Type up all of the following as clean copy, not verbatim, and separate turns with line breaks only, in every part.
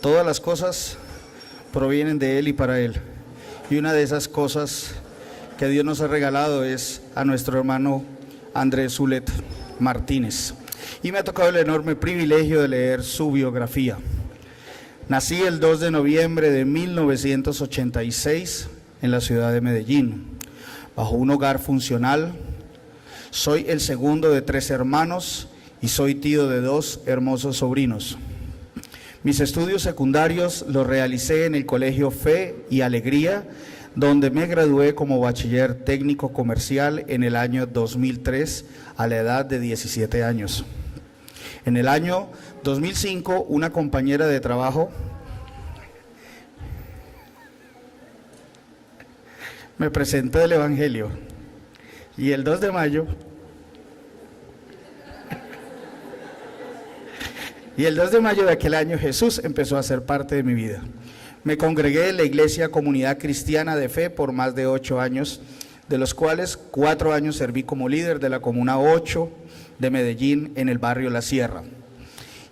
Todas las cosas provienen de Él y para Él. Y una de esas cosas que Dios nos ha regalado es a nuestro hermano Andrés Zulet Martínez. Y me ha tocado el enorme privilegio de leer su biografía. Nací el 2 de noviembre de 1986 en la ciudad de Medellín, bajo un hogar funcional. Soy el segundo de 3 hermanos y soy tío de 2 hermosos sobrinos. Mis estudios secundarios los realicé en el Colegio Fe y Alegría, donde me gradué como bachiller técnico comercial en el año 2003 a la edad de 17 años. En el año 2005, una compañera de trabajo me presentó el Evangelio y el 2 de mayo de aquel año Jesús empezó a ser parte de mi vida. Me congregué en la Iglesia Comunidad Cristiana de Fe por más de 8 años, de los cuales 4 años serví como líder de la Comuna 8 de Medellín en el barrio La Sierra.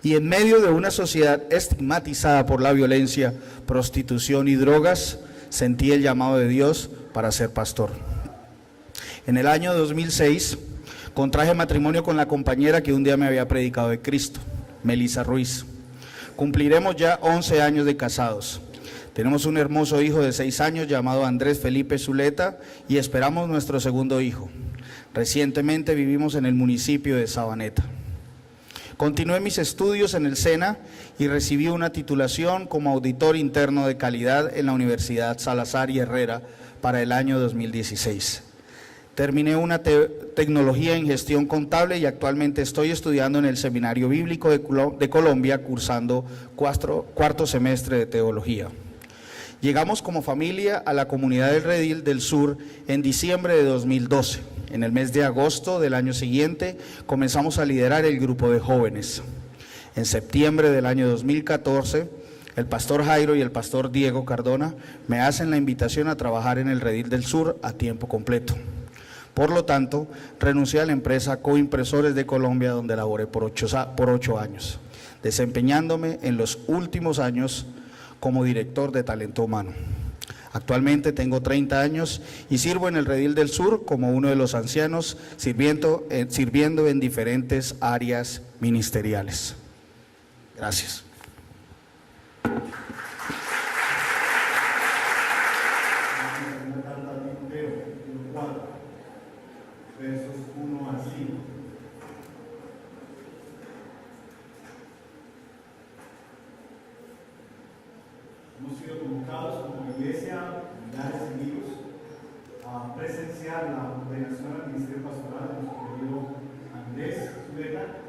Y en medio de una sociedad estigmatizada por la violencia, prostitución y drogas, sentí el llamado de Dios para ser pastor. En el año 2006 contraje matrimonio con la compañera que un día me había predicado de Cristo, Melissa Ruiz. Cumpliremos ya 11 años de casados. Tenemos un hermoso hijo de 6 años llamado Andrés Felipe Zuleta y esperamos nuestro segundo hijo. Recientemente vivimos en el municipio de Sabaneta. Continué mis estudios en el SENA y recibí una titulación como auditor interno de calidad en la Universidad Salazar y Herrera para el año 2016. Terminé una tecnología en gestión contable y actualmente estoy estudiando en el Seminario Bíblico de Colombia, cursando cuarto semestre de teología. Llegamos como familia a la comunidad del Redil del Sur en diciembre de 2012. En el mes de agosto del año siguiente comenzamos a liderar el grupo de jóvenes. En septiembre del año 2014, el pastor Jairo y el pastor Diego Cardona me hacen la invitación a trabajar en el Redil del Sur a tiempo completo. Por lo tanto, renuncié a la empresa Coimpresores de Colombia, donde laboré por 8 años, desempeñándome en los últimos años como director de talento humano. Actualmente tengo 30 años y sirvo en el Redil del Sur como uno de los ancianos, sirviendo en diferentes áreas ministeriales. Gracias.
Versos 1 al 5. Hemos sido convocados como iglesia, comunidades y amigos, a presenciar la ordenación al ministerio pastoral de nuestro querido Andrés Zuleta.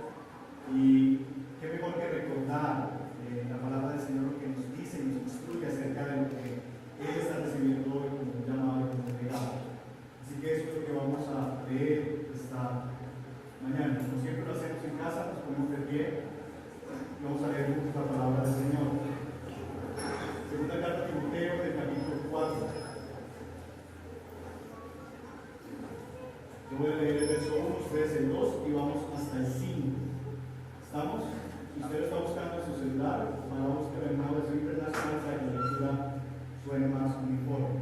Y qué mejor que recordar la palabra del Señor, lo que nos dice y nos instruye acerca de lo que Él está recibiendo hoy como un llamado y como un regalo. Así que eso es lo que vamos a leer esta mañana. Como siempre lo hacemos en casa, nos ponemos de pie y vamos a leer juntos la palabra del Señor. Segunda carta a Timoteo del capítulo 4. Yo voy a leer el verso 1, ustedes el 2 y vamos hasta el 5. ¿Estamos? Si usted está buscando en su celular, vamos a buscar en una versión internacional para que la lectura suene más uniforme.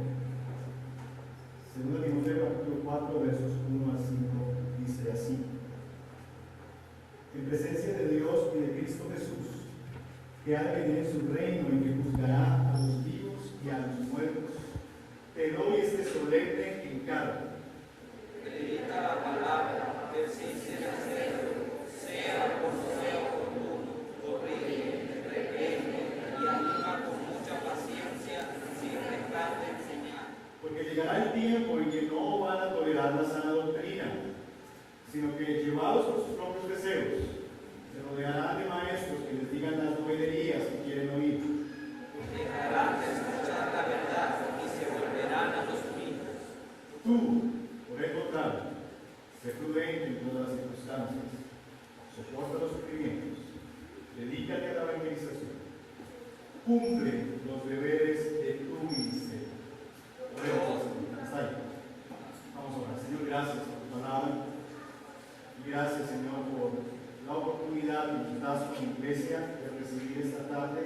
Segunda Timoteo capítulo 4, versos 1 al 5, dice así: en presencia de Dios y de Cristo Jesús, que ha de venir en su reino y que juzgará a los vivos y a los muertos, te doy este solemne encargo.
Predica la palabra, persiste en hacerlo, sea por oportuno, corrige, reprende y anima con mucha paciencia, sin dejar de enseñar.
Porque llegará el tiempo en que no van a tolerar la sana doctrina, sino que, llevados por sus propios deseos, se rodearán de maestros que les digan las novelerías que quieren oír.
Dejarán de escuchar la verdad y se volverán a los míos.
Tú, por el contrario, sé prudente en todas las circunstancias, soporta los sufrimientos, dedícate a la evangelización, cumple los deberes de tu ministerio. Hasta ahí. Vamos a orar. Señor, gracias por tu palabra y gracias, Señor, por la oportunidad que nos das como iglesia de recibir esta tarde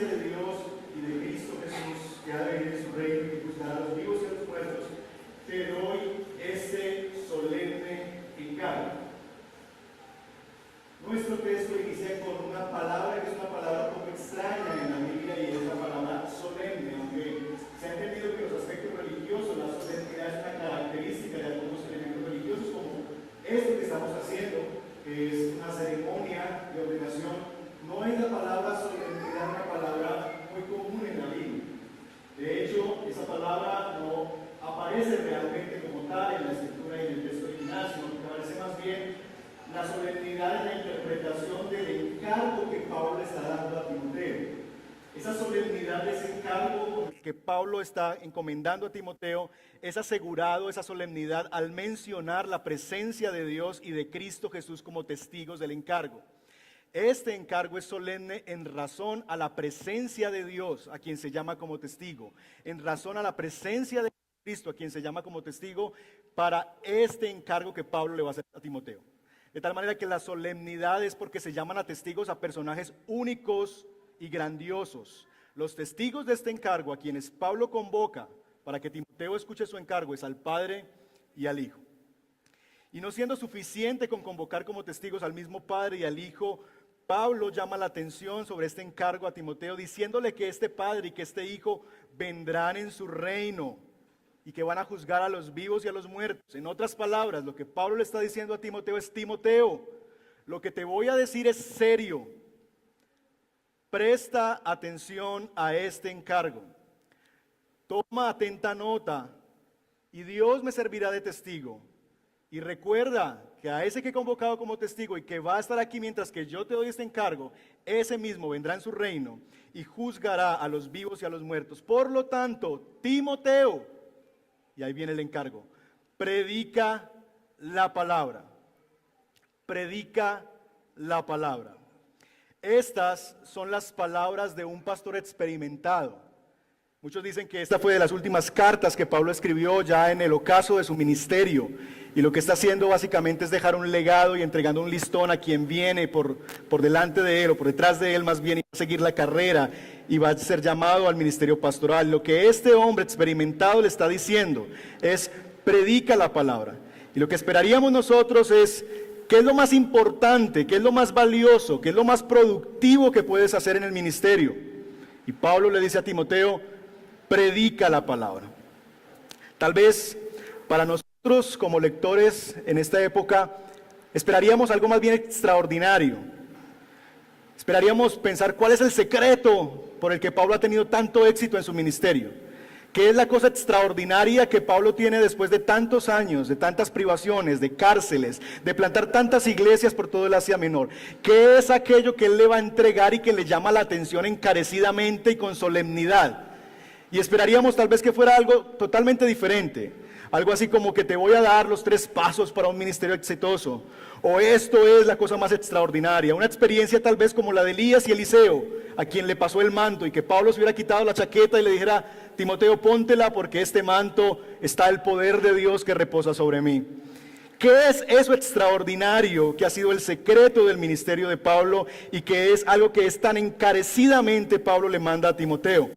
presencia de Dios y de Cristo Jesús, que ha de venir en su reino y juzgar a los vivos y a los muertos, te doy este solemne encargo. Nuestro texto inicia con una palabra que es una palabra un poco extraña en la Biblia y es la palabra solemne, aunque se ha entendido que los aspectos religiosos, la solemnidad es una característica de algunos elementos religiosos, como esto que estamos haciendo, que es una ceremonia de ordenación. No es la palabra solemnidad una palabra muy común en la Biblia. De hecho, esa palabra no aparece realmente como tal en la escritura y en el texto original, sino que aparece más bien la solemnidad en la interpretación del encargo que Pablo le está dando a Timoteo. Esa solemnidad de ese encargo que Pablo está encomendando a Timoteo es asegurado, esa solemnidad, al mencionar la presencia de Dios y de Cristo Jesús como testigos del encargo. Este encargo es solemne en razón a la presencia de Dios, a quien se llama como testigo, en razón a la presencia de Cristo, a quien se llama como testigo, para este encargo que Pablo le va a hacer a Timoteo. De tal manera que la solemnidad es porque se llaman a testigos a personajes únicos y grandiosos. Los testigos de este encargo, a quienes Pablo convoca para que Timoteo escuche su encargo, es al Padre y al Hijo. Y no siendo suficiente con convocar como testigos al mismo Padre y al Hijo, Pablo llama la atención sobre este encargo a Timoteo, diciéndole que este Padre y que este Hijo vendrán en su reino y que van a juzgar a los vivos y a los muertos. En otras palabras, lo que Pablo le está diciendo a Timoteo es: Timoteo, lo que te voy a decir es serio. Presta atención a este encargo. Toma atenta nota y Dios me servirá de testigo. Y recuerda que a ese que he convocado como testigo y que va a estar aquí mientras que yo te doy este encargo, ese mismo vendrá en su reino y juzgará a los vivos y a los muertos. Por lo tanto, Timoteo, y ahí viene el encargo, predica la palabra. Predica la palabra. Estas son las palabras de un pastor experimentado. Muchos dicen que esta fue de las últimas cartas que Pablo escribió ya en el ocaso de su ministerio. Y lo que está haciendo básicamente es dejar un legado y entregando un listón a quien viene por delante de él o por detrás de él más bien, y va a seguir la carrera y va a ser llamado al ministerio pastoral. Lo que este hombre experimentado le está diciendo es: predica la palabra. Y lo que esperaríamos nosotros es: ¿qué es lo más importante? ¿Qué es lo más valioso? ¿Qué es lo más productivo que puedes hacer en el ministerio? Y Pablo le dice a Timoteo: predica la palabra. Tal vez para nosotros como lectores en esta época esperaríamos algo más bien extraordinario. Esperaríamos pensar cuál es el secreto por el que Pablo ha tenido tanto éxito en su ministerio. ¿Qué es la cosa extraordinaria que Pablo tiene después de tantos años, de tantas privaciones, de cárceles, de plantar tantas iglesias por todo el Asia Menor? ¿Qué es aquello que él le va a entregar y que le llama la atención encarecidamente y con solemnidad? Y esperaríamos tal vez que fuera algo totalmente diferente. Algo así como que te voy a dar los 3 pasos para un ministerio exitoso. O esto es la cosa más extraordinaria. Una experiencia tal vez como la de Elías y Eliseo, a quien le pasó el manto y que Pablo se hubiera quitado la chaqueta y le dijera: Timoteo, póntela porque este manto está el poder de Dios que reposa sobre mí. ¿Qué es eso extraordinario que ha sido el secreto del ministerio de Pablo y que es algo que es tan encarecidamente Pablo le manda a Timoteo?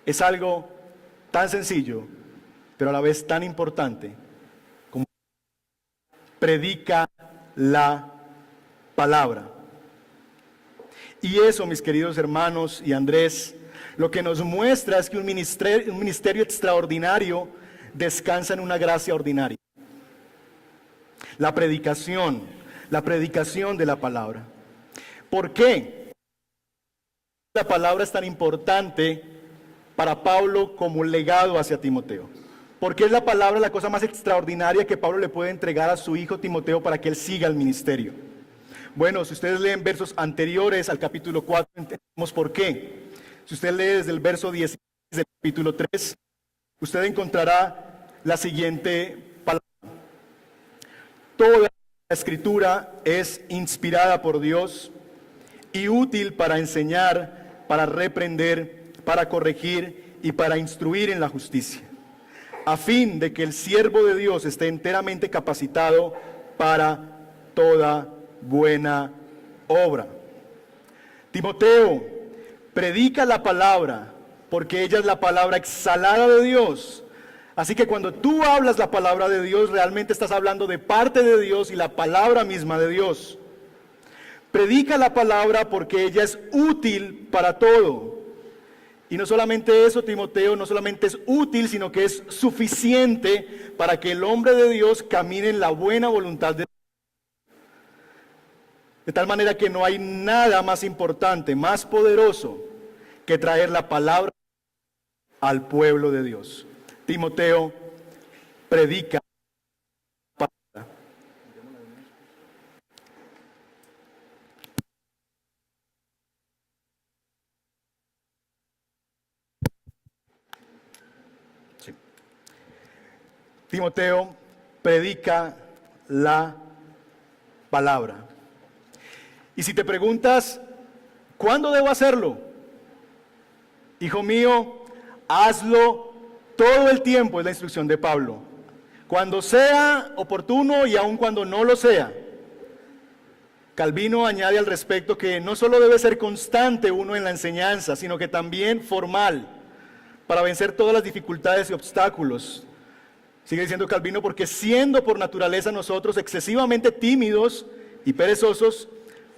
Es algo tan sencillo, pero a la vez tan importante, como predica la palabra. Y eso, mis queridos hermanos y Andrés, lo que nos muestra es que un ministerio extraordinario descansa en una gracia ordinaria. La predicación de la palabra. ¿Por qué la palabra es tan importante para Pablo como legado hacia Timoteo? Porque es la palabra la cosa más extraordinaria que Pablo le puede entregar a su hijo Timoteo para que él siga el ministerio. Bueno, si ustedes leen versos anteriores al capítulo 4, entendemos por qué. Si usted lee desde el verso 16 del capítulo 3, usted encontrará la siguiente palabra: toda la escritura es inspirada por Dios y útil para enseñar, para reprender, para corregir y para instruir en la justicia, a fin de que el siervo de Dios esté enteramente capacitado para toda buena obra. Timoteo, predica la palabra, porque ella es la palabra exhalada de Dios. Así que cuando tú hablas la palabra de Dios, realmente estás hablando de parte de Dios y la palabra misma de Dios. Predica la palabra porque ella es útil para todo. Y no solamente eso, Timoteo, no solamente es útil, sino que es suficiente para que el hombre de Dios camine en la buena voluntad de Dios. De tal manera que no hay nada más importante, más poderoso, que traer la palabra al pueblo de Dios. Timoteo, predica la palabra. Sí. Timoteo, predica la palabra. Y si te preguntas, ¿cuándo debo hacerlo? Hijo mío, hazlo todo el tiempo, es la instrucción de Pablo. Cuando sea oportuno y aun cuando no lo sea. Calvino añade al respecto que no solo debe ser constante uno en la enseñanza, sino que también formal, para vencer todas las dificultades y obstáculos. Sigue diciendo Calvino, porque siendo por naturaleza nosotros excesivamente tímidos y perezosos,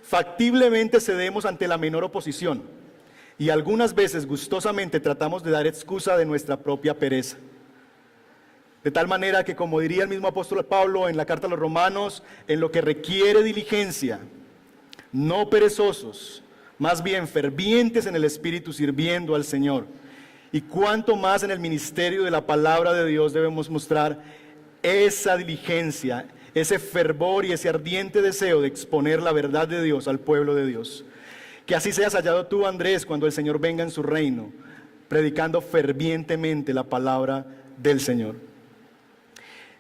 factiblemente cedemos ante la menor oposición y algunas veces gustosamente tratamos de dar excusa de nuestra propia pereza. De tal manera que, como diría el mismo apóstol Pablo en la carta a los Romanos, en lo que requiere diligencia, no perezosos, más bien fervientes en el Espíritu sirviendo al Señor. Y cuánto más en el ministerio de la palabra de Dios debemos mostrar esa diligencia, ese fervor y ese ardiente deseo de exponer la verdad de Dios al pueblo de Dios. Que así seas hallado tú, Andrés, cuando el Señor venga en su reino, predicando fervientemente la palabra del Señor.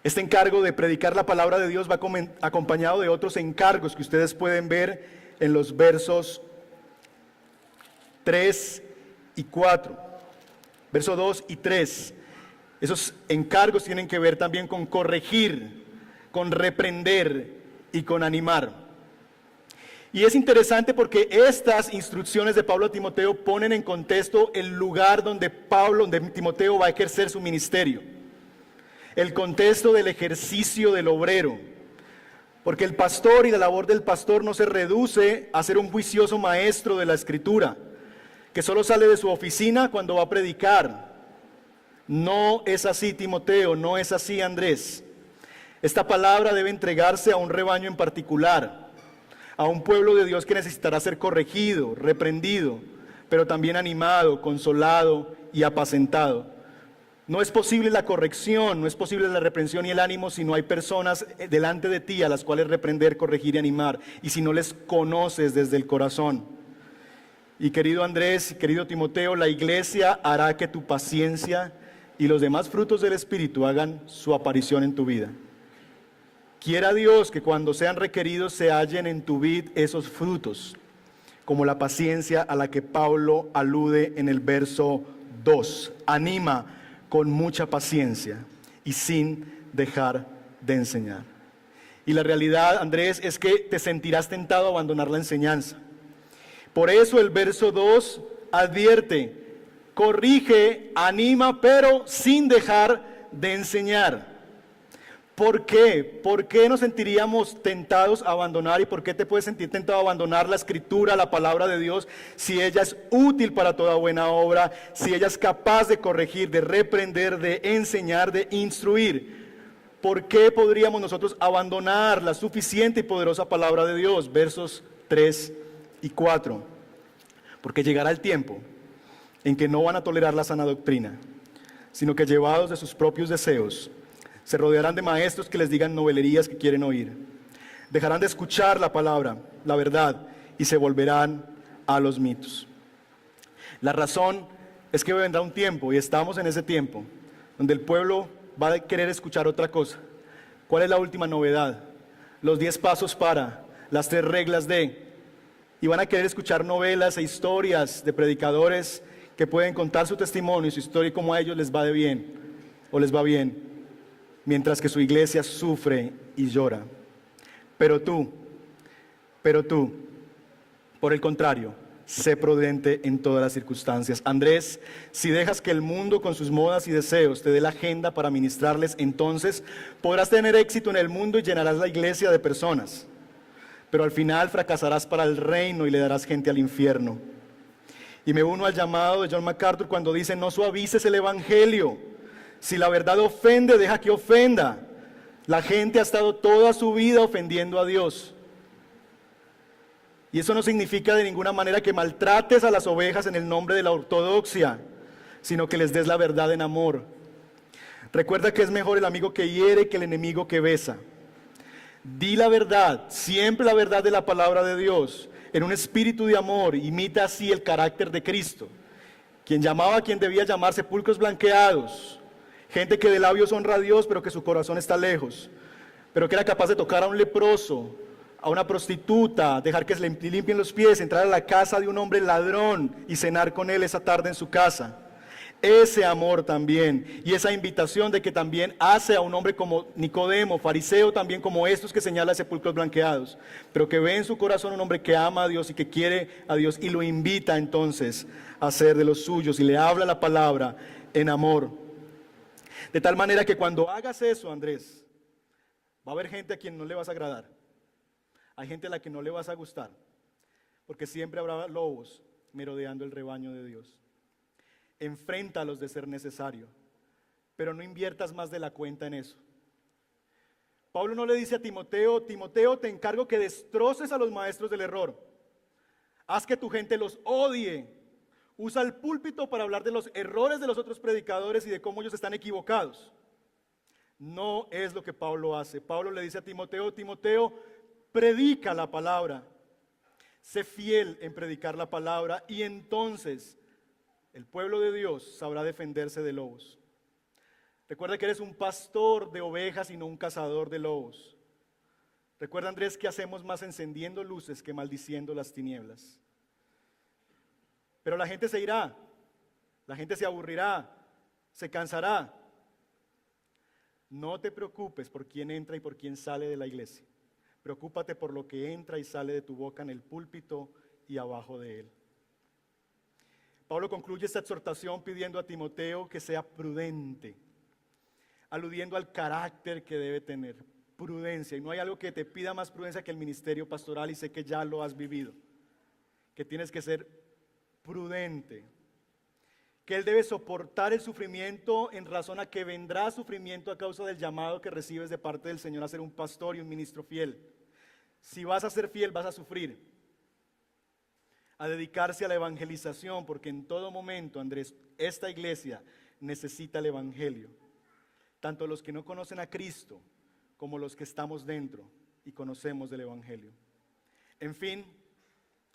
Este encargo de predicar la palabra de Dios va acompañado de otros encargos que ustedes pueden ver en los versos 3 y 4. Verso 2 y 3. Esos encargos tienen que ver también con corregir, con reprender y con animar. Y es interesante porque estas instrucciones de Pablo a Timoteo ponen en contexto el lugar donde Timoteo va a ejercer su ministerio. El contexto del ejercicio del obrero. Porque el pastor y la labor del pastor no se reduce a ser un juicioso maestro de la Escritura, que solo sale de su oficina cuando va a predicar. No es así, Timoteo, no es así, Andrés. Esta palabra debe entregarse a un rebaño en particular, a un pueblo de Dios que necesitará ser corregido, reprendido, pero también animado, consolado y apacentado. No es posible la corrección, no es posible la reprensión y el ánimo si no hay personas delante de ti a las cuales reprender, corregir y animar, y si no les conoces desde el corazón. Y querido Andrés, querido Timoteo, la iglesia hará que tu paciencia y los demás frutos del Espíritu hagan su aparición en tu vida. Quiera Dios que cuando sean requeridos se hallen en tu vid esos frutos, como la paciencia a la que Pablo alude en el verso 2. Anima con mucha paciencia y sin dejar de enseñar. Y la realidad, Andrés, es que te sentirás tentado a abandonar la enseñanza. Por eso el verso 2 advierte, corrige, anima, pero sin dejar de enseñar. ¿Por qué? ¿Por qué nos sentiríamos tentados a abandonar y por qué te puedes sentir tentado a abandonar la Escritura, la palabra de Dios, si ella es útil para toda buena obra, si ella es capaz de corregir, de reprender, de enseñar, de instruir? ¿Por qué podríamos nosotros abandonar la suficiente y poderosa palabra de Dios? Versos 3 y 4. Porque llegará el tiempo en que no van a tolerar la sana doctrina, sino que llevados de sus propios deseos, se rodearán de maestros que les digan novelerías que quieren oír. Dejarán de escuchar la palabra, la verdad, y se volverán a los mitos. La razón es que vendrá un tiempo, y estamos en ese tiempo, donde el pueblo va a querer escuchar otra cosa. ¿Cuál es la última novedad? Los 10 pasos para, las 3 reglas de, y van a querer escuchar novelas e historias de predicadores que pueden contar su testimonio y su historia y cómo a ellos les va de bien, o les va bien, mientras que su iglesia sufre y llora. Pero tú, por el contrario,
sé prudente en todas las circunstancias. Andrés, si dejas que el mundo con sus modas y deseos te dé la agenda para ministrarles, entonces podrás tener éxito en el mundo y llenarás la iglesia de personas. Pero al final fracasarás para el reino y le darás gente al infierno. Y me uno al llamado de John MacArthur cuando dice: no suavices el evangelio. Si la verdad ofende, deja que ofenda. La gente ha estado toda su vida ofendiendo a Dios. Y eso no significa de ninguna manera que maltrates a las ovejas en el nombre de la ortodoxia, sino que les des la verdad en amor. Recuerda que es mejor el amigo que hiere que el enemigo que besa. Di la verdad, siempre la verdad de la palabra de Dios, en un espíritu de amor. Imita así el carácter de Cristo, quien llamaba a quien debía llamar sepulcros blanqueados, gente que de labios honra a Dios, pero que su corazón está lejos, pero que era capaz de tocar a un leproso, a una prostituta, dejar que se le limpien los pies, entrar a la casa de un hombre ladrón y cenar con él esa tarde en su casa. Ese amor también, y esa invitación de que también hace a un hombre como Nicodemo, fariseo también como estos que señala sepulcros blanqueados, pero que ve en su corazón un hombre que ama a Dios y que quiere a Dios y lo invita entonces a ser de los suyos y le habla la palabra en amor. De tal manera que cuando hagas eso, Andrés, va a haber gente a quien no le vas a agradar. Hay gente a la que no le vas a gustar, porque siempre habrá lobos merodeando el rebaño de Dios. Enfréntalos de ser necesario, pero no inviertas más de la cuenta en eso. Pablo no le dice a Timoteo: Timoteo, te encargo que destroces a los maestros del error. Haz que tu gente los odie. Usa el púlpito para hablar de los errores de los otros predicadores y de cómo ellos están equivocados. No es lo que Pablo hace. Pablo le dice a Timoteo: Timoteo, predica la palabra. Sé fiel en predicar la palabra y entonces el pueblo de Dios sabrá defenderse de lobos. Recuerda que eres un pastor de ovejas y no un cazador de lobos. Recuerda, Andrés, que hacemos más encendiendo luces que maldiciendo las tinieblas. Pero la gente se irá, la gente se aburrirá, se cansará. No te preocupes por quién entra y por quién sale de la iglesia. Preocúpate por lo que entra y sale de tu boca en el púlpito y abajo de él. Pablo concluye esta exhortación pidiendo a Timoteo que sea prudente, aludiendo al carácter que debe tener, prudencia. Y no hay algo que te pida más prudencia que el ministerio pastoral, y sé que ya lo has vivido, que tienes que ser prudente, que él debe soportar el sufrimiento en razón a que vendrá sufrimiento a causa del llamado que recibes de parte del Señor a ser un pastor y un ministro fiel. Si vas a ser fiel, vas a sufrir. A dedicarse a la evangelización, porque en todo momento, Andrés, esta iglesia necesita el evangelio. Tanto los que no conocen a Cristo como los que estamos dentro y conocemos del evangelio. En fin,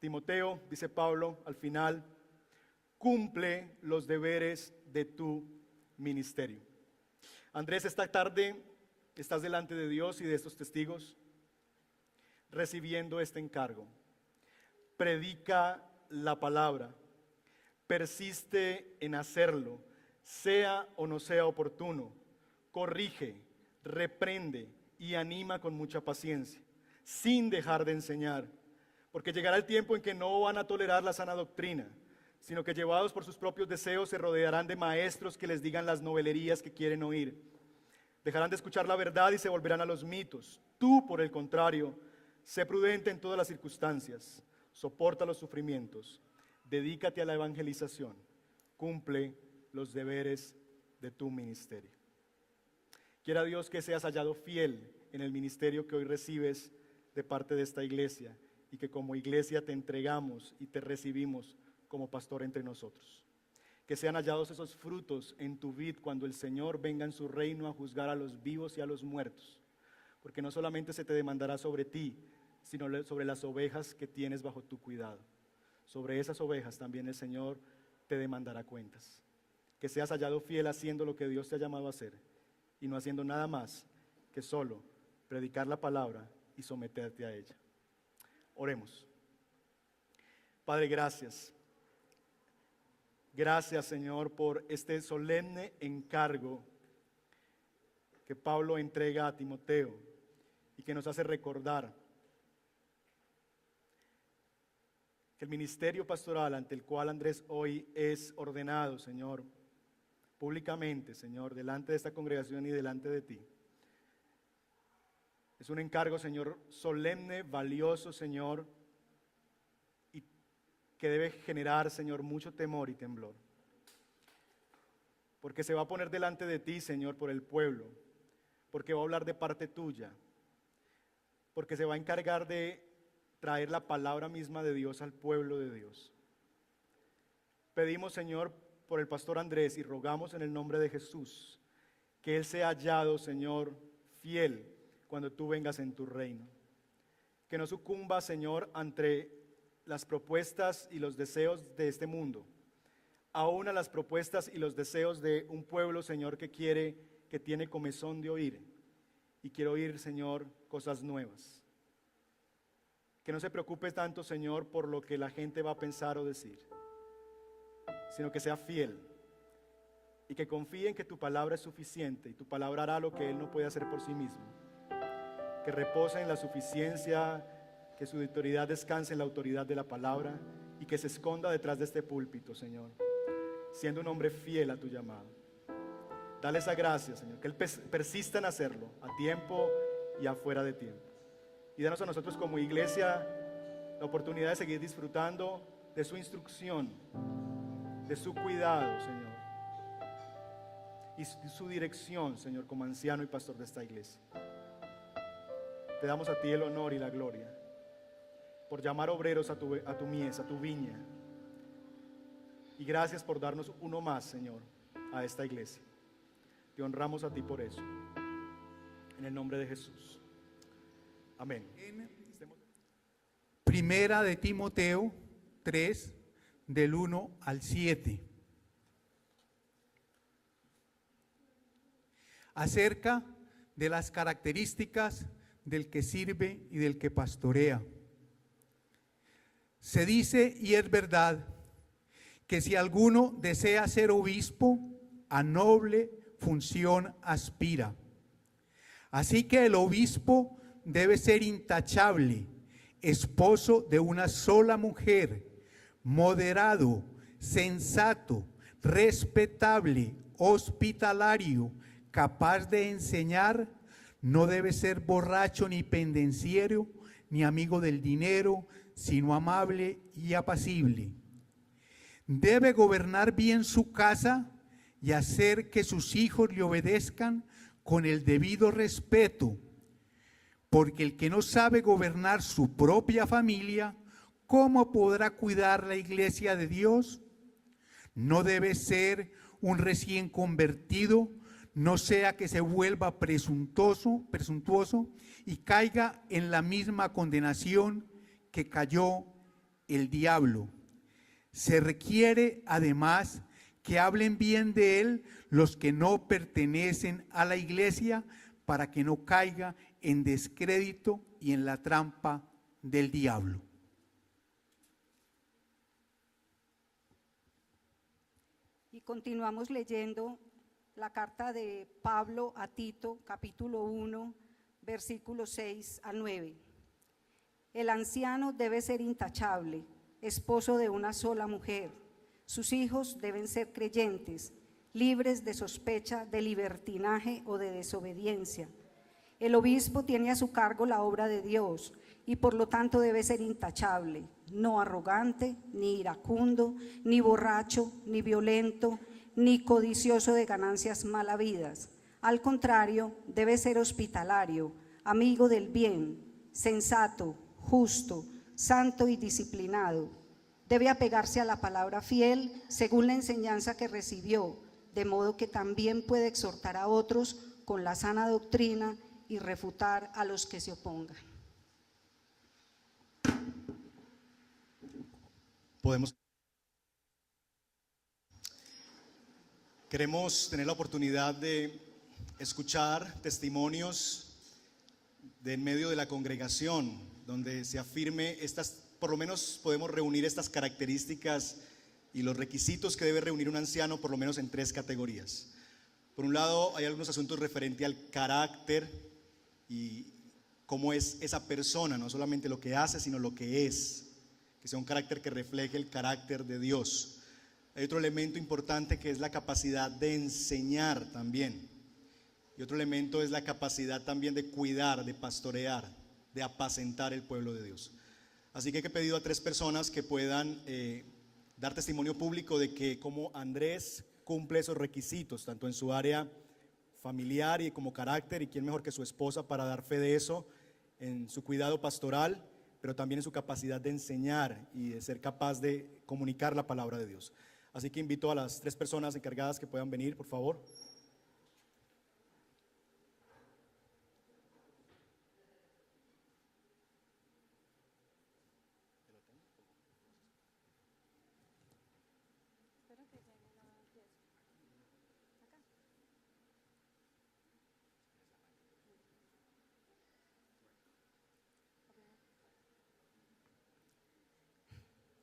Timoteo, dice Pablo al final, cumple los deberes de tu ministerio. Andrés, esta tarde estás delante de Dios y de estos testigos recibiendo este encargo. Predica la palabra, persiste en hacerlo, sea o no sea oportuno, corrige, reprende y anima con mucha paciencia, sin dejar de enseñar, porque llegará el tiempo en que no van a tolerar la sana doctrina, sino que llevados por sus propios deseos se rodearán de maestros que les digan las novelerías que quieren oír. Dejarán de escuchar la verdad y se volverán a los mitos. Tú, por el contrario, sé prudente en todas las circunstancias. Soporta los sufrimientos, dedícate a la evangelización, cumple los deberes de tu ministerio. Quiera Dios que seas hallado fiel en el ministerio que hoy recibes de parte de esta iglesia y que como iglesia te entregamos y te recibimos como pastor entre nosotros. Que sean hallados esos frutos en tu vid cuando el Señor venga en su reino a juzgar a los vivos y a los muertos, porque no solamente se te demandará sobre ti, sino sobre las ovejas que tienes bajo tu cuidado. Sobre esas ovejas también el Señor te demandará cuentas. Que seas hallado fiel haciendo lo que Dios te ha llamado a hacer y no haciendo nada más que solo predicar la palabra y someterte a ella. Oremos. Padre, gracias. Gracias, Señor, por este solemne encargo que Pablo entrega a Timoteo y que nos hace recordar que el ministerio pastoral ante el cual Andrés hoy es ordenado, Señor, públicamente, Señor, delante de esta congregación y delante de ti, es un encargo, Señor, solemne, valioso, Señor, y que debe generar, Señor, mucho temor y temblor. Porque se va a poner delante de ti, Señor, por el pueblo, porque va a hablar de parte tuya, porque se va a encargar de traer la palabra misma de Dios al pueblo de Dios. Pedimos, Señor, por el pastor Andrés y rogamos en el nombre de Jesús que él sea hallado, Señor, fiel cuando tú vengas en tu reino. Que no sucumba, Señor, ante las propuestas y los deseos de este mundo, aún a las propuestas y los deseos de un pueblo, Señor, que tiene comezón de oír y quiere oír, Señor, cosas nuevas. Que no se preocupe tanto, Señor, por lo que la gente va a pensar o decir, sino que sea fiel y que confíe en que tu palabra es suficiente y tu palabra hará lo que él no puede hacer por sí mismo. Que repose en la suficiencia, que su autoridad descanse en la autoridad de la palabra y que se esconda detrás de este púlpito, Señor, siendo un hombre fiel a tu llamado. Dale esa gracia, Señor, que él persista en hacerlo, a tiempo y afuera de tiempo. Y danos a nosotros como iglesia la oportunidad de seguir disfrutando de su instrucción, de su cuidado, Señor, y su dirección, Señor, como anciano y pastor de esta iglesia. Te damos a ti el honor y la gloria por llamar obreros a tu mies, a tu viña. Y gracias por darnos uno más, Señor, a esta iglesia. Te honramos a ti por eso. En el nombre de Jesús. Amén.
Primera de Timoteo 3, del 1 al 7. Acerca de las características del que sirve y del que pastorea. Se dice, y es verdad, que si alguno desea ser obispo, a noble función aspira. Así que el obispo debe ser intachable, esposo de una sola mujer, moderado, sensato, respetable, hospitalario, capaz de enseñar, no debe ser borracho ni pendenciero, ni amigo del dinero, sino amable y apacible. Debe gobernar bien su casa y hacer que sus hijos le obedezcan con el debido respeto, porque el que no sabe gobernar su propia familia, ¿cómo podrá cuidar la iglesia de Dios? No debe ser un recién convertido, no sea que se vuelva presuntuoso y caiga en la misma condenación que cayó el diablo. Se requiere además que hablen bien de él los que no pertenecen a la iglesia, para que no caiga en descrédito y en la trampa del diablo.
Y continuamos leyendo la carta de Pablo a Tito, capítulo 1, versículos 6 al 9. El anciano debe ser intachable, esposo de una sola mujer. Sus hijos deben ser creyentes, libres de sospecha de libertinaje o de desobediencia. El obispo tiene a su cargo la obra de Dios y por lo tanto debe ser intachable, no arrogante, ni iracundo, ni borracho, ni violento, ni codicioso de ganancias mal habidas. Al contrario, debe ser hospitalario, amigo del bien, sensato, justo, santo y disciplinado. Debe apegarse a la palabra fiel según la enseñanza que recibió, de modo que también puede exhortar a otros con la sana doctrina y refutar a los que se opongan.
Queremos tener la oportunidad de escuchar testimonios de en medio de la congregación, donde se afirme por lo menos podemos reunir estas características y los requisitos que debe reunir un anciano, por lo menos en 3 categorías. Por un lado, hay algunos asuntos referentes al carácter y cómo es esa persona, no solamente lo que hace, sino lo que es, que sea un carácter que refleje el carácter de Dios. Hay otro elemento importante que es la capacidad de enseñar también. Y otro elemento es la capacidad también de cuidar, de pastorear, de apacentar el pueblo de Dios. Así que he pedido a 3 personas que puedan dar testimonio público de que como Andrés cumple esos requisitos, tanto en su área familiar y como carácter, y quién mejor que su esposa para dar fe de eso, en su cuidado pastoral, pero también en su capacidad de enseñar y de ser capaz de comunicar la palabra de Dios. Así que invito a las 3 personas encargadas que puedan venir, por favor.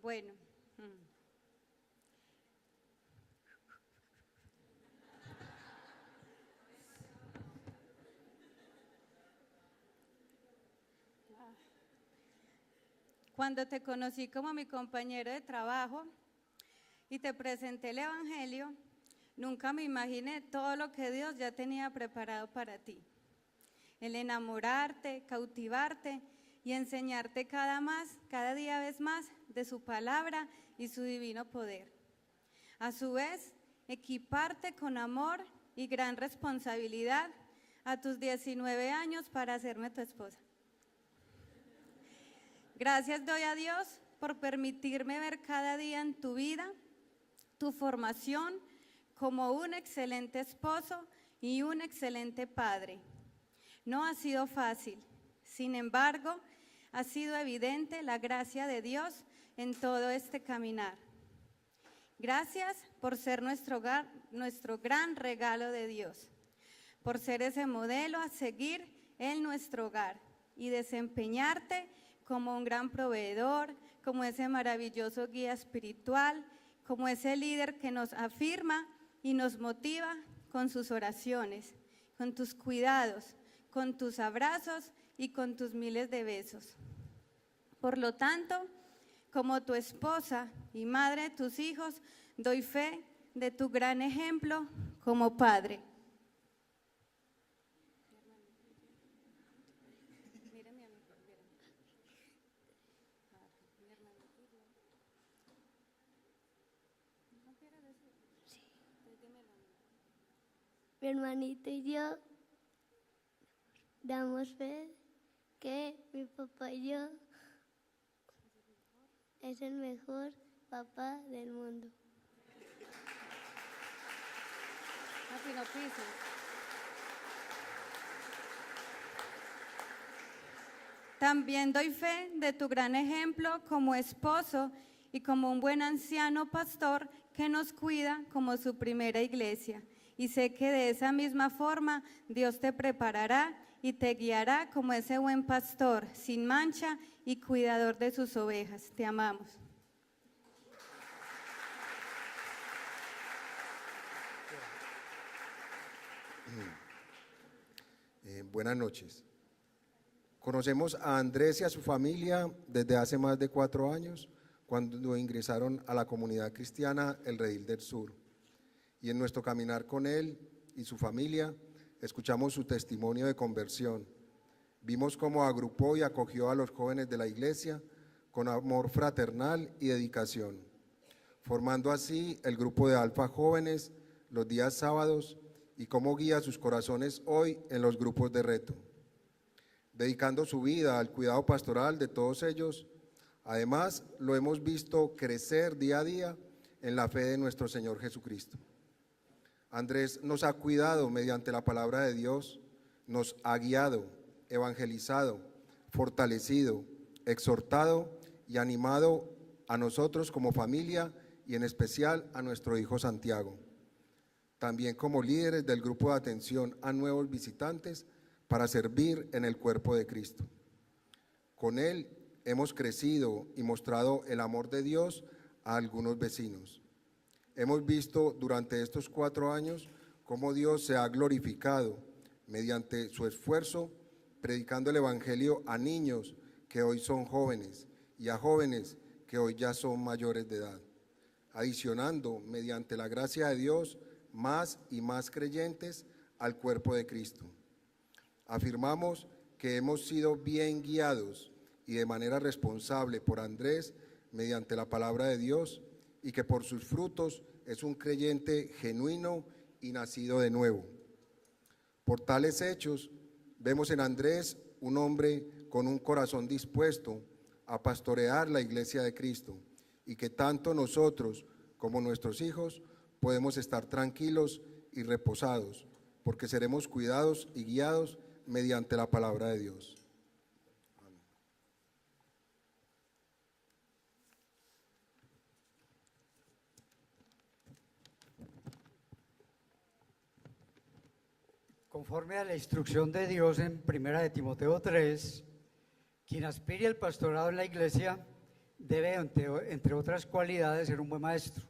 Bueno, cuando te conocí como mi compañero de trabajo y te presenté el Evangelio, nunca me imaginé todo lo que Dios ya tenía preparado para ti. El enamorarte, cautivarte y enseñarte cada día vez más de su palabra y su divino poder. A su vez, equiparte con amor y gran responsabilidad a tus 19 años para hacerme tu esposa. Gracias doy a Dios por permitirme ver cada día en tu vida tu formación como un excelente esposo y un excelente padre. No ha sido fácil, sin embargo, ha sido evidente la gracia de Dios en todo este caminar. Gracias por ser nuestro gran regalo de Dios, por ser ese modelo a seguir en nuestro hogar y desempeñarte como un gran proveedor, como ese maravilloso guía espiritual, como ese líder que nos afirma y nos motiva con sus oraciones, con tus cuidados, con tus abrazos y con tus miles de besos. Por lo tanto, como tu esposa y madre de tus hijos, doy fe de tu gran ejemplo como padre.
Mi hermanito y yo damos fe que mi papá y yo es el mejor papá del mundo.
Así no pises. También doy fe de tu gran ejemplo como esposo y como un buen anciano pastor que nos cuida como su primera iglesia. Y sé que de esa misma forma Dios te preparará y te guiará como ese buen pastor, sin mancha y cuidador de sus ovejas. Te amamos.
Buenas noches. Conocemos a Andrés y a su familia desde hace más de 4 años, cuando ingresaron a la comunidad cristiana El Redil del Sur. Y en nuestro caminar con él y su familia, escuchamos su testimonio de conversión. Vimos cómo agrupó y acogió a los jóvenes de la iglesia con amor fraternal y dedicación, formando así el grupo de Alfa Jóvenes los días sábados y cómo guía sus corazones hoy en los grupos de reto, dedicando su vida al cuidado pastoral de todos ellos. Además, lo hemos visto crecer día a día en la fe de nuestro Señor Jesucristo. Andrés nos ha cuidado mediante la palabra de Dios, nos ha guiado, evangelizado, fortalecido, exhortado y animado a nosotros como familia y en especial a nuestro hijo Santiago. También como líderes del grupo de atención a nuevos visitantes para servir en el cuerpo de Cristo. Con él hemos crecido y mostrado el amor de Dios a algunos vecinos. Hemos visto durante estos 4 años cómo Dios se ha glorificado mediante su esfuerzo, predicando el Evangelio a niños que hoy son jóvenes y a jóvenes que hoy ya son mayores de edad, adicionando, mediante la gracia de Dios, más y más creyentes al cuerpo de Cristo. Afirmamos que hemos sido bien guiados y de manera responsable por Andrés mediante la palabra de Dios y que por sus frutos es un creyente genuino y nacido de nuevo. Por tales hechos, vemos en Andrés un hombre con un corazón dispuesto a pastorear la iglesia de Cristo y que tanto nosotros como nuestros hijos podemos estar tranquilos y reposados, porque seremos cuidados y guiados mediante la palabra de Dios.
Conforme a la instrucción de Dios en 1 de Timoteo 3, quien aspire al pastorado en la iglesia debe, entre otras cualidades, ser un buen maestro.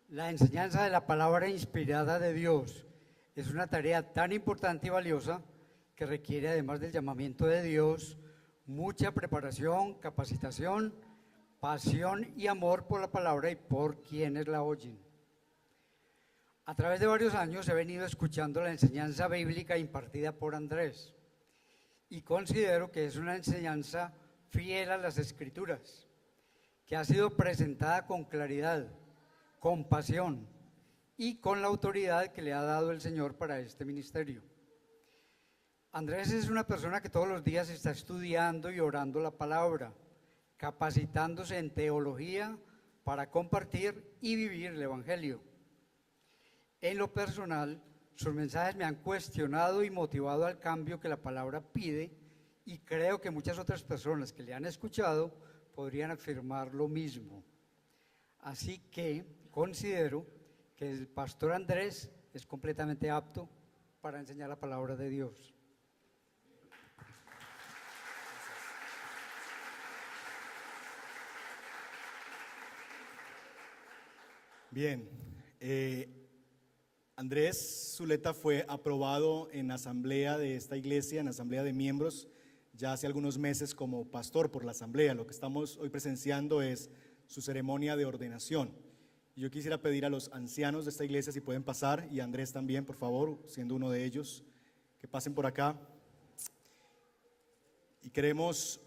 La enseñanza de la palabra inspirada de Dios es una tarea tan importante y valiosa que requiere, además del llamamiento de Dios, mucha preparación, capacitación, pasión y amor por la palabra y por quienes la oyen. A través de varios años he venido escuchando la enseñanza bíblica impartida por Andrés y considero que es una enseñanza fiel a las Escrituras, que ha sido presentada con claridad, con pasión y con la autoridad que le ha dado el Señor para este ministerio. Andrés es una persona que todos los días está estudiando y orando la palabra, capacitándose en teología para compartir y vivir el Evangelio. En lo personal, sus mensajes me han cuestionado y motivado al cambio que la palabra pide y creo que muchas otras personas que le han escuchado podrían afirmar lo mismo. Así que considero que el pastor Andrés es completamente apto para enseñar la palabra de Dios.
Bien, Andrés Zuleta fue aprobado en asamblea de esta iglesia, en asamblea de miembros, ya hace algunos meses como pastor por la asamblea. Lo que estamos hoy presenciando es su ceremonia de ordenación. Yo quisiera pedir a los ancianos de esta iglesia si pueden pasar, y a Andrés también, por favor, siendo uno de ellos, que pasen por acá. Y queremos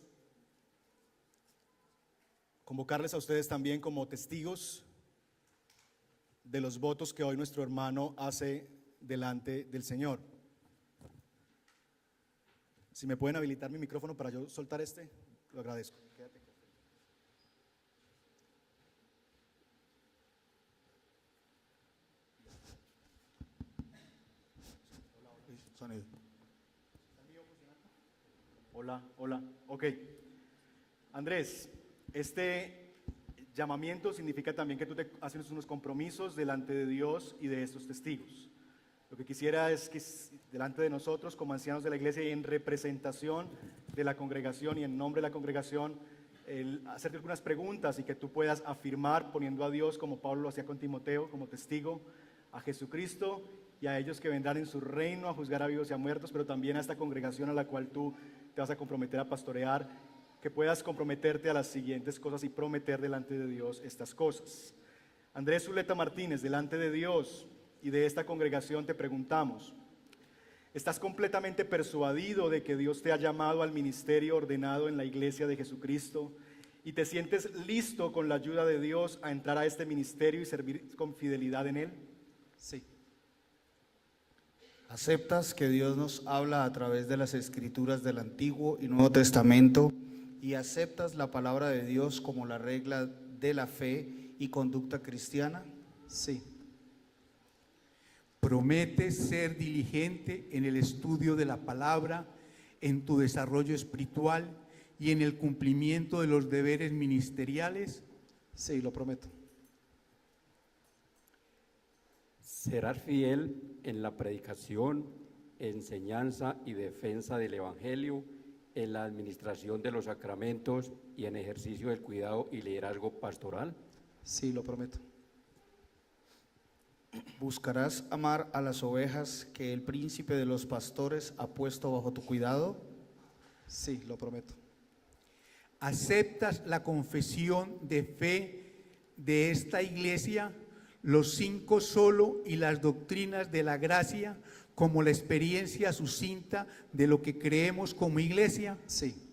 convocarles a ustedes también como testigos de los votos que hoy nuestro hermano hace delante del Señor. Si me pueden habilitar mi micrófono para yo soltar este, lo agradezco.
Sonido.
Hola, hola, ok. Andrés, este llamamiento significa también que tú te haces unos compromisos delante de Dios y de estos testigos. Lo que quisiera es que delante de nosotros como ancianos de la iglesia y en representación de la congregación y en nombre de la congregación, hacerte algunas preguntas y que tú puedas afirmar poniendo a Dios, como Pablo lo hacía con Timoteo, como testigo, a Jesucristo y a ellos que vendrán en su reino a juzgar a vivos y a muertos, pero también a esta congregación a la cual tú te vas a comprometer a pastorear, que puedas comprometerte a las siguientes cosas y prometer delante de Dios estas cosas. Andrés Zuleta Martínez, delante de Dios y de esta congregación te preguntamos, ¿estás completamente persuadido de que Dios te ha llamado al ministerio ordenado en la iglesia de Jesucristo y te sientes listo con la ayuda de Dios a entrar a este ministerio y servir con fidelidad en él?
Sí.
¿Aceptas que Dios nos habla a través de las Escrituras del Antiguo y Nuevo Testamento y aceptas la palabra de Dios como la regla de la fe y conducta cristiana?
Sí.
¿Prometes ser diligente en el estudio de la palabra, en tu desarrollo espiritual y en el cumplimiento de los deberes ministeriales?
Sí, lo prometo.
Serás fiel en la predicación, enseñanza y defensa del Evangelio, en la administración de los sacramentos y en ejercicio del cuidado y liderazgo pastoral.
Sí, lo prometo.
¿Buscarás amar a las ovejas que el príncipe de los pastores ha puesto bajo tu cuidado?
Sí, lo prometo.
¿Aceptas la confesión de fe de esta iglesia, los 5 solo y las doctrinas de la gracia como la experiencia sucinta de lo que creemos como iglesia?
Sí.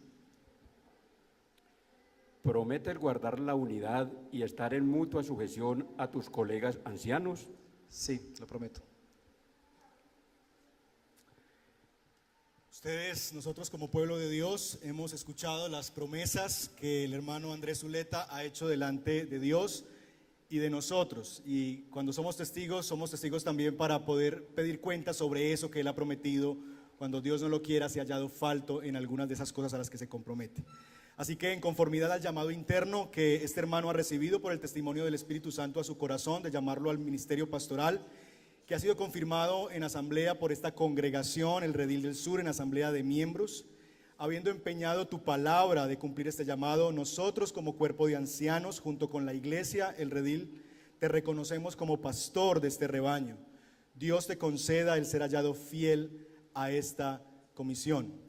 ¿Prometes guardar la unidad y estar en mutua sujeción a tus colegas ancianos?
Sí, lo prometo.
Ustedes, nosotros como pueblo de Dios, hemos escuchado las promesas que el hermano Andrés Zuleta ha hecho delante de Dios y de nosotros. Y cuando somos testigos también para poder pedir cuentas sobre eso que él ha prometido, cuando Dios no lo quiera, si ha hallado falto en algunas de esas cosas a las que se compromete. Así que en conformidad al llamado interno que este hermano ha recibido por el testimonio del Espíritu Santo a su corazón, de llamarlo al ministerio pastoral, que ha sido confirmado en asamblea por esta congregación, el Redil del Sur, en asamblea de miembros, habiendo empeñado tu palabra de cumplir este llamado, nosotros como cuerpo de ancianos, junto con la iglesia, el Redil, te reconocemos como pastor de este rebaño. Dios te conceda el ser hallado fiel a esta comisión.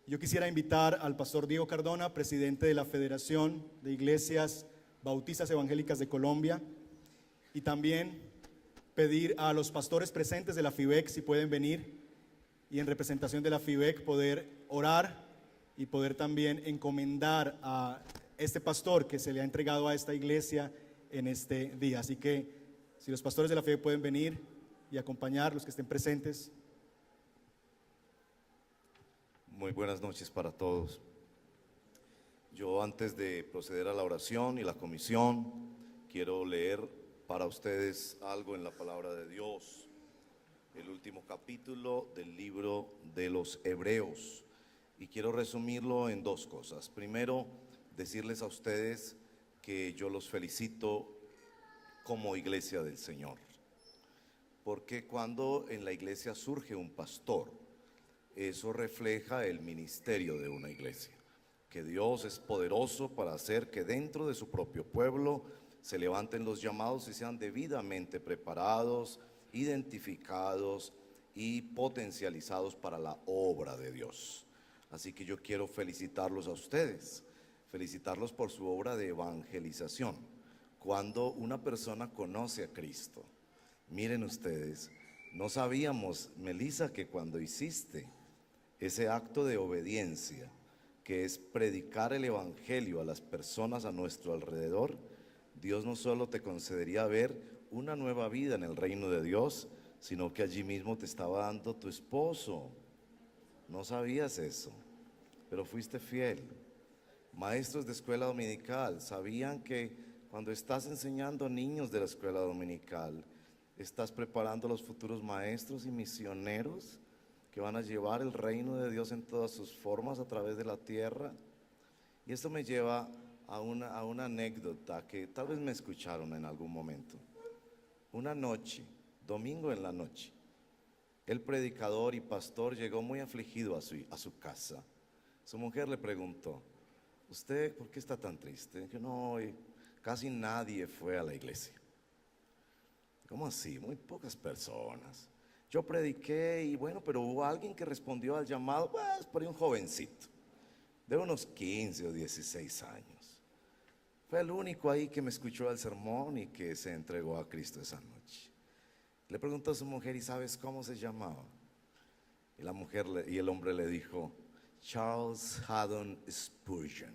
Yo quisiera invitar al pastor Diego Cardona, presidente de la Federación de Iglesias Bautistas Evangélicas de Colombia, y también pedir a los pastores presentes de la FIBEC si pueden venir y en representación de la FIBEC poder orar y poder también encomendar a este pastor que se le ha entregado a esta iglesia en este día. Así que si los pastores de la FIBEC pueden venir y acompañar los que estén presentes.
Muy buenas noches para todos. Yo, antes de proceder a la oración y la comisión, quiero leer para ustedes algo en la palabra de Dios, el último capítulo del libro de los Hebreos, y quiero resumirlo en 2 cosas. Primero, decirles a ustedes que yo los felicito como iglesia del Señor, porque cuando en la iglesia surge un pastor, eso refleja el ministerio de una iglesia, que Dios es poderoso para hacer que dentro de su propio pueblo se levanten los llamados y sean debidamente preparados, identificados y potencializados para la obra de Dios. Así que yo quiero felicitarlos a ustedes, felicitarlos por su obra de evangelización. Cuando una persona conoce a Cristo, miren ustedes, no sabíamos, Melissa, que cuando hiciste ese acto de obediencia, que es predicar el evangelio a las personas a nuestro alrededor, Dios no solo te concedería ver una nueva vida en el reino de Dios, sino que allí mismo te estaba dando tu esposo. No sabías eso, pero fuiste fiel. Maestros de escuela dominical sabían que cuando estás enseñando a niños de la escuela dominical, estás preparando a los futuros maestros y misioneros que van a llevar el reino de Dios en todas sus formas a través de la tierra. Y esto me lleva a una anécdota que tal vez me escucharon en algún momento. Una noche, domingo en la noche, el predicador y pastor llegó muy afligido a su casa. Su mujer le preguntó: ¿usted por qué está tan triste? Que no, hoy casi nadie fue a la iglesia. ¿Cómo así? Muy pocas personas. Yo prediqué y bueno, pero hubo alguien que respondió al llamado, pues por ahí un jovencito, de unos 15 o 16 años. Fue el único ahí que me escuchó el sermón y que se entregó a Cristo esa noche. Le preguntó a su mujer: ¿y sabes cómo se llamaba? Y la mujer y el hombre le dijo: Charles Haddon Spurgeon.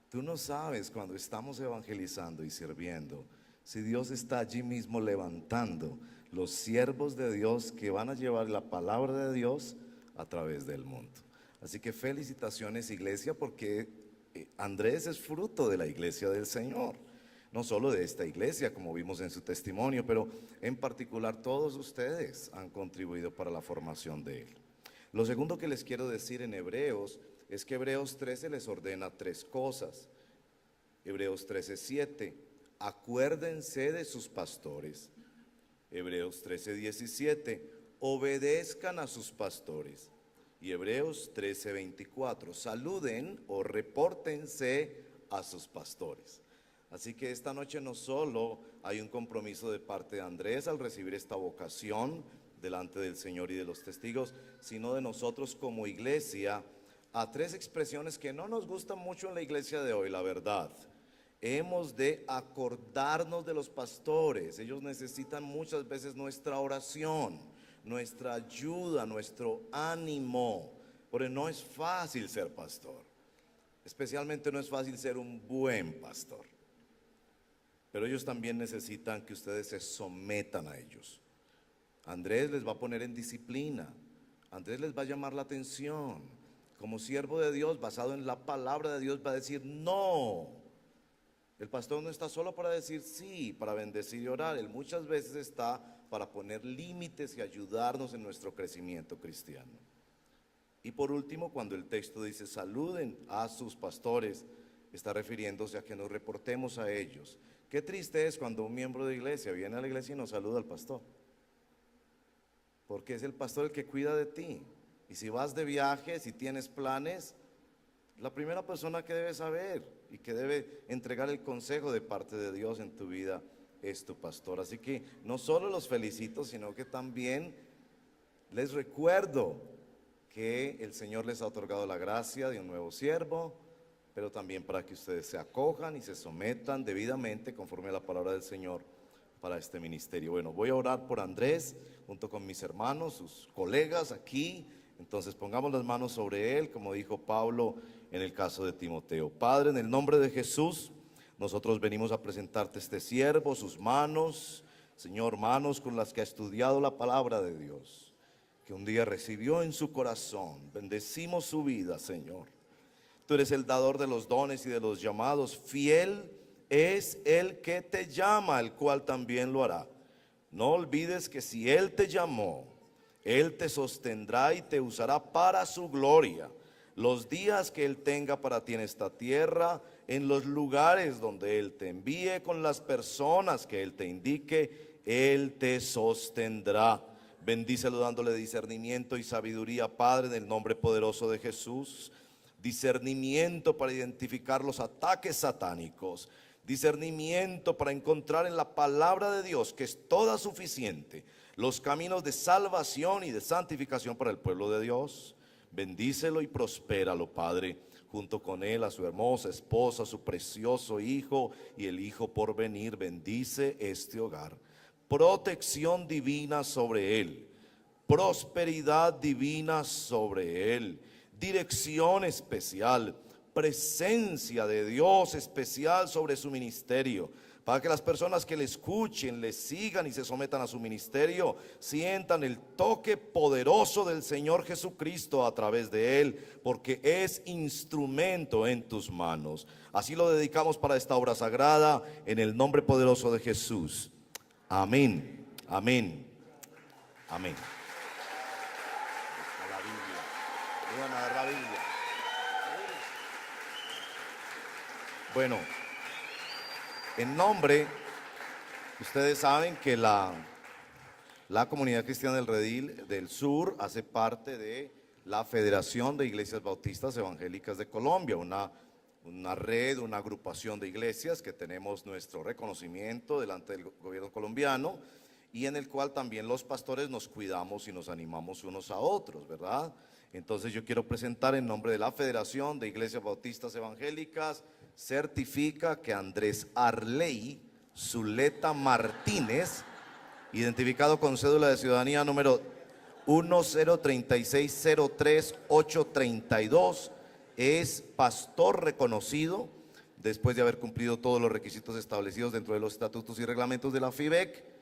Tú no sabes, cuando estamos evangelizando y sirviendo, si Dios está allí mismo levantando los siervos de Dios que van a llevar la palabra de Dios a través del mundo. Así que felicitaciones, iglesia, porque Andrés es fruto de la iglesia del Señor, no solo de esta iglesia, como vimos en su testimonio, pero en particular todos ustedes han contribuido para la formación de él. Lo segundo que les quiero decir en Hebreos es que Hebreos 13 les ordena 3 cosas. Hebreos 13:7, acuérdense de sus pastores. Hebreos 13:17, obedezcan a sus pastores. Y Hebreos 13:24, saluden o repórtense a sus pastores. Así que esta noche no solo hay un compromiso de parte de Andrés al recibir esta vocación delante del Señor y de los testigos, sino de nosotros como iglesia a tres expresiones que no nos gustan mucho en la iglesia de hoy, la verdad. Hemos de acordarnos de los pastores. Ellos necesitan muchas veces nuestra oración, nuestra ayuda, nuestro ánimo. Porque no es fácil ser pastor. Especialmente no es fácil ser un buen pastor. Pero ellos también necesitan que ustedes se sometan a ellos. Andrés les va a poner en disciplina. Andrés les va a llamar la atención. Como siervo de Dios, basado en la palabra de Dios, va a decir no. El pastor no está solo para decir sí, para bendecir y orar. Él muchas veces está para poner límites y ayudarnos en nuestro crecimiento cristiano. Y por último, cuando el texto dice saluden a sus pastores, está refiriéndose a que nos reportemos a ellos. Qué triste es cuando un miembro de iglesia viene a la iglesia y no saluda al pastor. Porque es el pastor el que cuida de ti. Y si vas de viaje, si tienes planes, la primera persona que debe saber y que debe entregar el consejo de parte de Dios en tu vida es tu pastor. Así que no solo los felicito, sino que también les recuerdo que el Señor les ha otorgado la gracia de un nuevo siervo, pero también para que ustedes se acojan y se sometan debidamente conforme a la palabra del Señor para este ministerio. Bueno, voy a orar por Andrés junto con mis hermanos, sus colegas aquí. Entonces pongamos las manos sobre él, como dijo Pablo en el caso de Timoteo. Padre, en el nombre de Jesús, nosotros venimos a presentarte este siervo, sus manos, Señor, manos con las que ha estudiado la palabra de Dios, que un día recibió en su corazón. Bendecimos su vida, Señor. Tú eres el dador de los dones y de los llamados. Fiel es el que te llama, el cual también lo hará. No olvides que si Él te llamó, Él te sostendrá y te usará para su gloria. Los días que Él tenga para ti en esta tierra, en los lugares donde Él te envíe, con las personas que Él te indique, Él te sostendrá. Bendícelo dándole discernimiento y sabiduría, Padre, en el nombre poderoso de Jesús. Discernimiento para identificar los ataques satánicos. Discernimiento para encontrar en la palabra de Dios, que es toda suficiente, los caminos de salvación y de santificación para el pueblo de Dios. Bendícelo y prospéralo, Padre, junto con él, a su hermosa esposa, a su precioso hijo y el hijo por venir. Bendice este hogar. Protección divina sobre él, prosperidad divina sobre él, dirección especial, presencia de Dios especial sobre su ministerio, para que las personas que le escuchen, le sigan y se sometan a su ministerio, sientan el toque poderoso del Señor Jesucristo a través de él, porque es instrumento en tus manos. Así lo dedicamos para esta obra sagrada, en el nombre poderoso de Jesús. Amén, amén, amén. La Biblia. Iban a dar la Biblia. Bueno, en nombre, ustedes saben que la Comunidad Cristiana del Redil del Sur hace parte de la Federación de Iglesias Bautistas Evangélicas de Colombia, una red, una agrupación de iglesias que tenemos nuestro reconocimiento delante del gobierno colombiano y en el cual también los pastores nos cuidamos y nos animamos unos a otros, ¿verdad? Entonces yo quiero presentar en nombre de la Federación de Iglesias Bautistas Evangélicas, certifica que Andrés Arley Zuleta Martínez, identificado con cédula de ciudadanía número 103603832, es pastor reconocido después de haber cumplido todos los requisitos establecidos dentro de los estatutos y reglamentos de la FIVEC.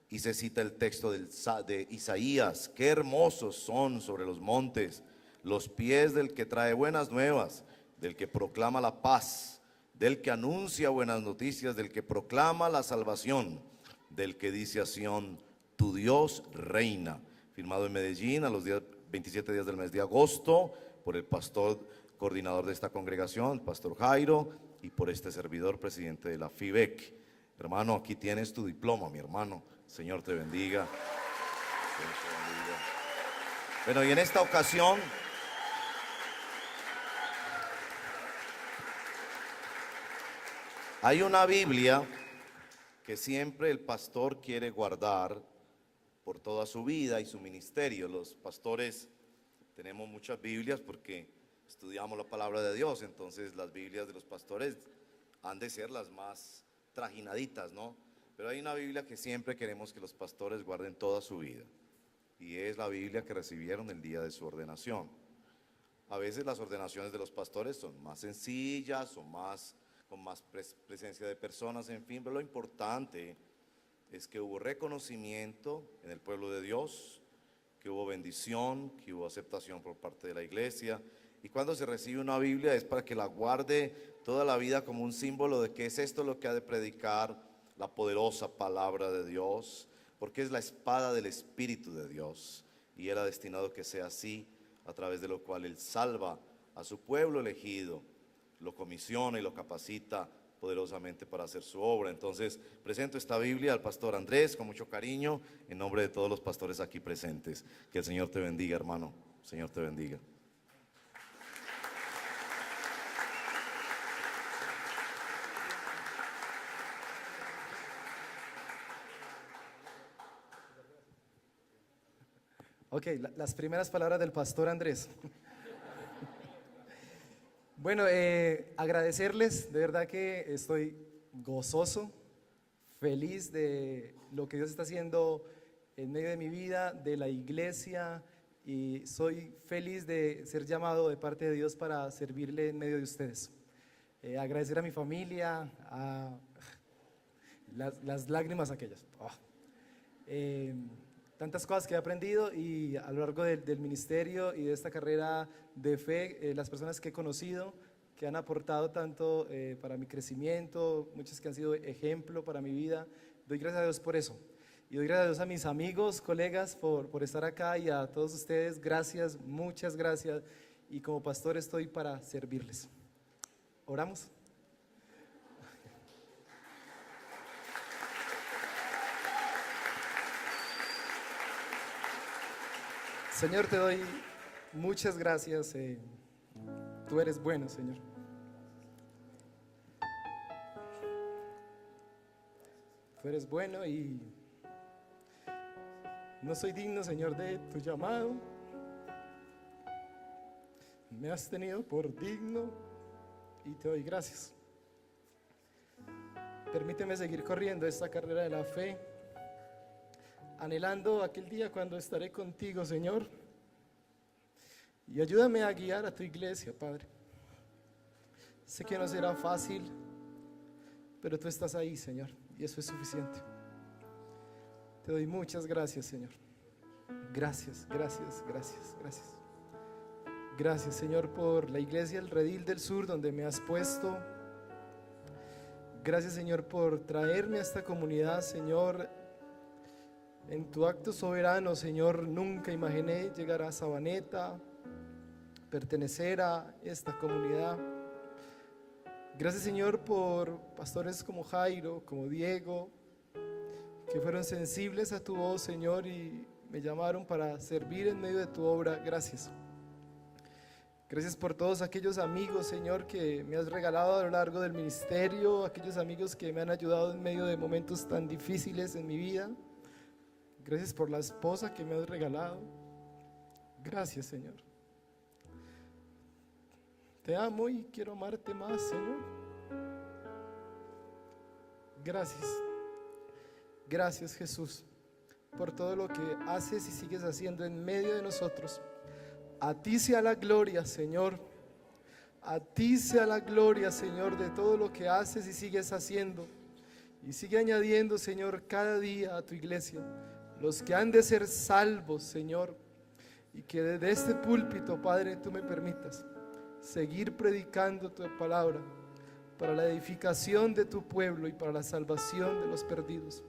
Y se cita el texto de Isaías: qué hermosos son sobre los montes los pies del que trae buenas nuevas, del que proclama la paz, del que anuncia buenas noticias, del que proclama la salvación, del que dice a Sión, tu Dios reina. Firmado en Medellín a los 27 días del mes de agosto por el pastor coordinador de esta congregación, el pastor Jairo, y por este servidor, presidente de la FIVEC. Hermano, aquí tienes tu diploma, mi hermano. Señor te bendiga. Señor te bendiga. Bueno, y en esta ocasión hay una Biblia que siempre el pastor quiere guardar por toda su vida y su ministerio. Los pastores tenemos muchas Biblias porque estudiamos la palabra de Dios, entonces las Biblias de los pastores han de ser las más trajinaditas, ¿no? Pero hay una Biblia que siempre queremos que los pastores guarden toda su vida, y es la Biblia que recibieron el día de su ordenación. A veces las ordenaciones de los pastores son más sencillas, son con más presencia de personas, en fin, pero lo importante es que hubo reconocimiento en el pueblo de Dios, que hubo bendición, que hubo aceptación por parte de la iglesia. Y cuando se recibe una Biblia es para que la guarde toda la vida como un símbolo de que es esto lo que ha de predicar la poderosa palabra de Dios, porque es la espada del Espíritu de Dios, y Él ha destinado que sea así, a través de lo cual Él salva a su pueblo elegido, lo comisiona y lo capacita poderosamente para hacer su obra. Entonces presento esta Biblia al pastor Andrés con mucho cariño, en nombre de todos los pastores aquí presentes. Que el Señor te bendiga, hermano. El Señor te bendiga.
Ok, las primeras palabras del pastor Andrés. Bueno, agradecerles, de verdad que estoy gozoso, feliz de lo que Dios está haciendo en medio de mi vida, de la iglesia, y soy feliz de ser llamado de parte de Dios para servirle en medio de ustedes. Agradecer a mi familia, a las lágrimas aquellas. Tantas cosas que he aprendido y a lo largo del ministerio y de esta carrera de fe, las personas que he conocido, que han aportado tanto para mi crecimiento, muchos que han sido ejemplo para mi vida, doy gracias a Dios por eso. Y doy gracias a Dios a mis amigos, colegas, por estar acá, y a todos ustedes, gracias, muchas gracias. Y como pastor estoy para servirles. ¿Oramos? Señor, te doy muchas gracias. Tú eres bueno, Señor. Tú eres bueno y no soy digno, Señor, de tu llamado. Me has tenido por digno y te doy gracias. Permíteme seguir corriendo esta carrera de la fe, anhelando aquel día cuando estaré contigo, Señor. Y ayúdame a guiar a tu iglesia, Padre. Sé que no será fácil, pero tú estás ahí, Señor, y eso es suficiente. Te doy muchas gracias, Señor. Gracias, gracias, gracias, gracias. Gracias, Señor, por la iglesia El Redil del Sur, donde me has puesto. Gracias, Señor, por traerme a esta comunidad, Señor. En tu acto soberano, Señor, nunca imaginé llegar a Sabaneta, pertenecer a esta comunidad. Gracias, Señor, por pastores como Jairo, como Diego, que fueron sensibles a tu voz, Señor, y me llamaron para servir en medio de tu obra. Gracias. Gracias por todos aquellos amigos, Señor, que me has regalado a lo largo del ministerio, aquellos amigos que me han ayudado en medio de momentos tan difíciles en mi vida. Gracias por la esposa que me has regalado. Gracias, Señor. Te amo y quiero amarte más, Señor. Gracias. Gracias, Jesús, por todo lo que haces y sigues haciendo en medio de nosotros. A ti sea la gloria, Señor. A ti sea la gloria, Señor, de todo lo que haces y sigues haciendo. Y sigue añadiendo, Señor, cada día a tu iglesia los que han de ser salvos, Señor. Y que desde este púlpito, Padre, tú me permitas seguir predicando tu palabra para la edificación de tu pueblo y para la salvación de los perdidos.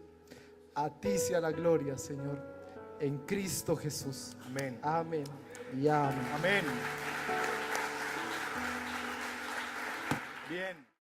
A ti sea la gloria, Señor, en Cristo Jesús.
Amén.
Amén y amén.
Amén. Bien.